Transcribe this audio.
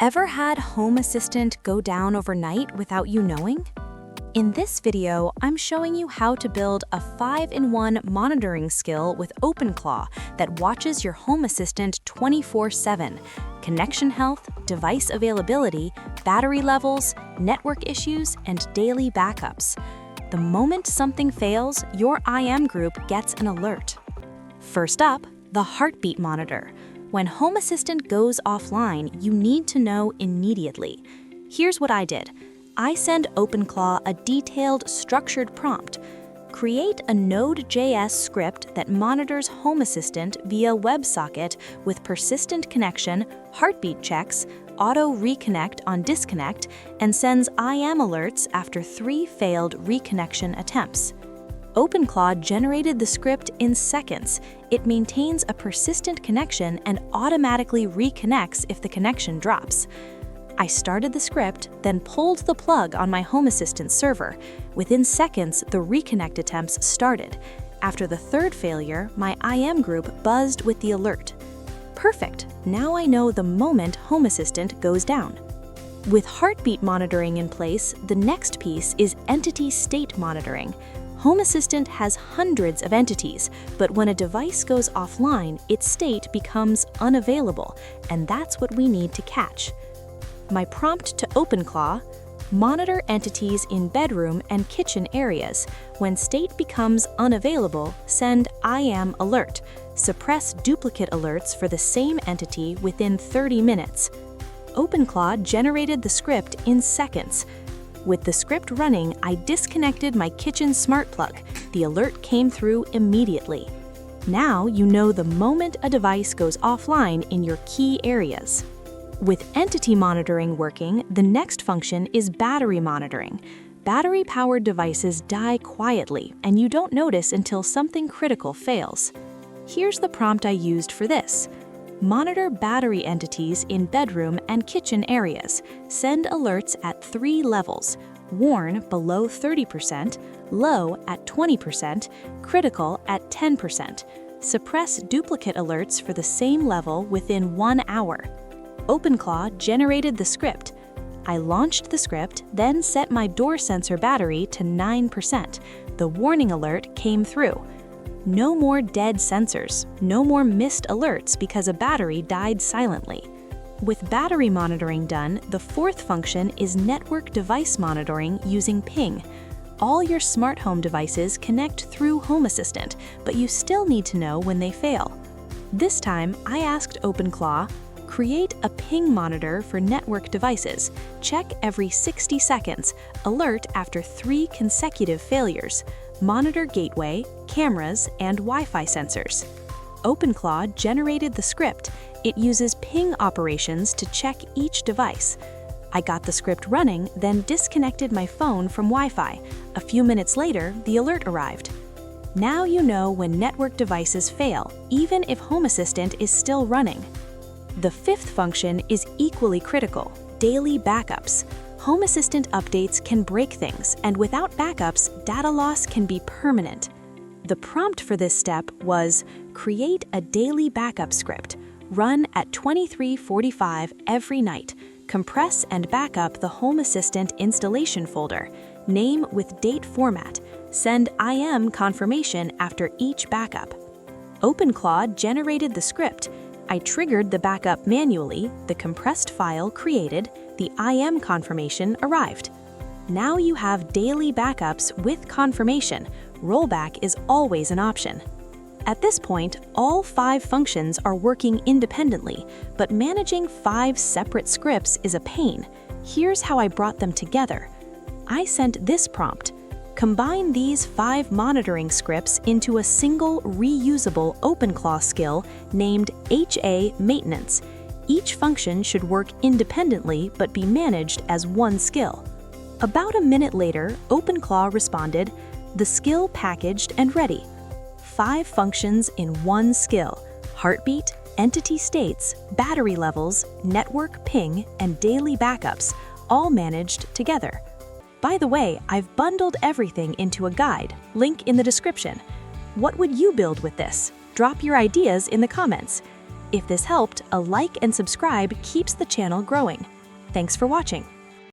Ever had Home Assistant go down overnight without you knowing? In this video, I'm showing you how to build a 5-in-1 monitoring skill with OpenClaw that watches your Home Assistant 24/7. Connection health, device availability, battery levels, network issues, and daily backups. The moment something fails, your IM group gets an alert. First up, the heartbeat monitor. When Home Assistant goes offline, you need to know immediately. Here's what I did. I send OpenClaw a detailed, structured prompt. Create a node.js script that monitors Home Assistant via WebSocket with persistent connection, heartbeat checks, auto reconnect on disconnect, and sends IM alerts after 3 failed reconnection attempts. OpenClaw generated the script in seconds. It maintains a persistent connection and automatically reconnects if the connection drops. I started the script, then pulled the plug on my Home Assistant server. Within seconds, the reconnect attempts started. After the 3rd failure, my IM group buzzed with the alert. Perfect! Now I know the moment Home Assistant goes down. With heartbeat monitoring in place, the next piece is entity state monitoring. Home Assistant has hundreds of entities, but when a device goes offline, its state becomes unavailable, and that's what we need to catch. My prompt to OpenClaw: monitor entities in bedroom and kitchen areas. When state becomes unavailable, send IM alert. Suppress duplicate alerts for the same entity within 30 minutes. OpenClaw generated the script in seconds. With the script running, I disconnected my kitchen smart plug. The alert came through immediately. Now you know the moment a device goes offline in your key areas. With entity monitoring working, the next function is battery monitoring. Battery-powered devices die quietly, and you don't notice until something critical fails. Here's the prompt I used for this. Monitor battery entities in bedroom and kitchen areas. Send alerts at 3 levels: warn below 30%, low at 20%, critical at 10%. Suppress duplicate alerts for the same level within 1 hour. OpenClaw generated the script. I launched the script, then set my door sensor battery to 9%. The warning alert came through. No more dead sensors, no more missed alerts because a battery died silently. With battery monitoring done, the 4th function is network device monitoring using ping. All your smart home devices connect through Home Assistant, but you still need to know when they fail. This time, I asked OpenClaw, create a ping monitor for network devices. Check every 60 seconds, alert after 3 consecutive failures. Monitor gateway, cameras, and Wi-Fi sensors. OpenClaw generated the script. It uses ping operations to check each device. I got the script running, then disconnected my phone from Wi-Fi. A few minutes later, the alert arrived. Now you know when network devices fail, even if Home Assistant is still running. The 5th function is equally critical: daily backups. Home Assistant updates can break things, and without backups, data loss can be permanent. The prompt for this step was create a daily backup script. Run at 23:45 every night. Compress and backup the Home Assistant installation folder. Name with date format. Send IM confirmation after each backup. OpenClaw generated the script. I triggered the backup manually, the compressed file created, the IM confirmation arrived. Now you have daily backups with confirmation. Rollback is always an option. At this point, all 5 functions are working independently, but managing 5 separate scripts is a pain. Here's how I brought them together. I sent this prompt. Combine these 5 monitoring scripts into a single reusable OpenClaw skill named HA Maintenance. Each function should work independently but be managed as one skill. About a minute later, OpenClaw responded, "The skill packaged and ready." 5 functions in one skill: heartbeat, entity states, battery levels, network ping, and daily backups, all managed together. By the way, I've bundled everything into a guide, link in the description. What would you build with this? Drop your ideas in the comments. If this helped, a like and subscribe keeps the channel growing. Thanks for watching.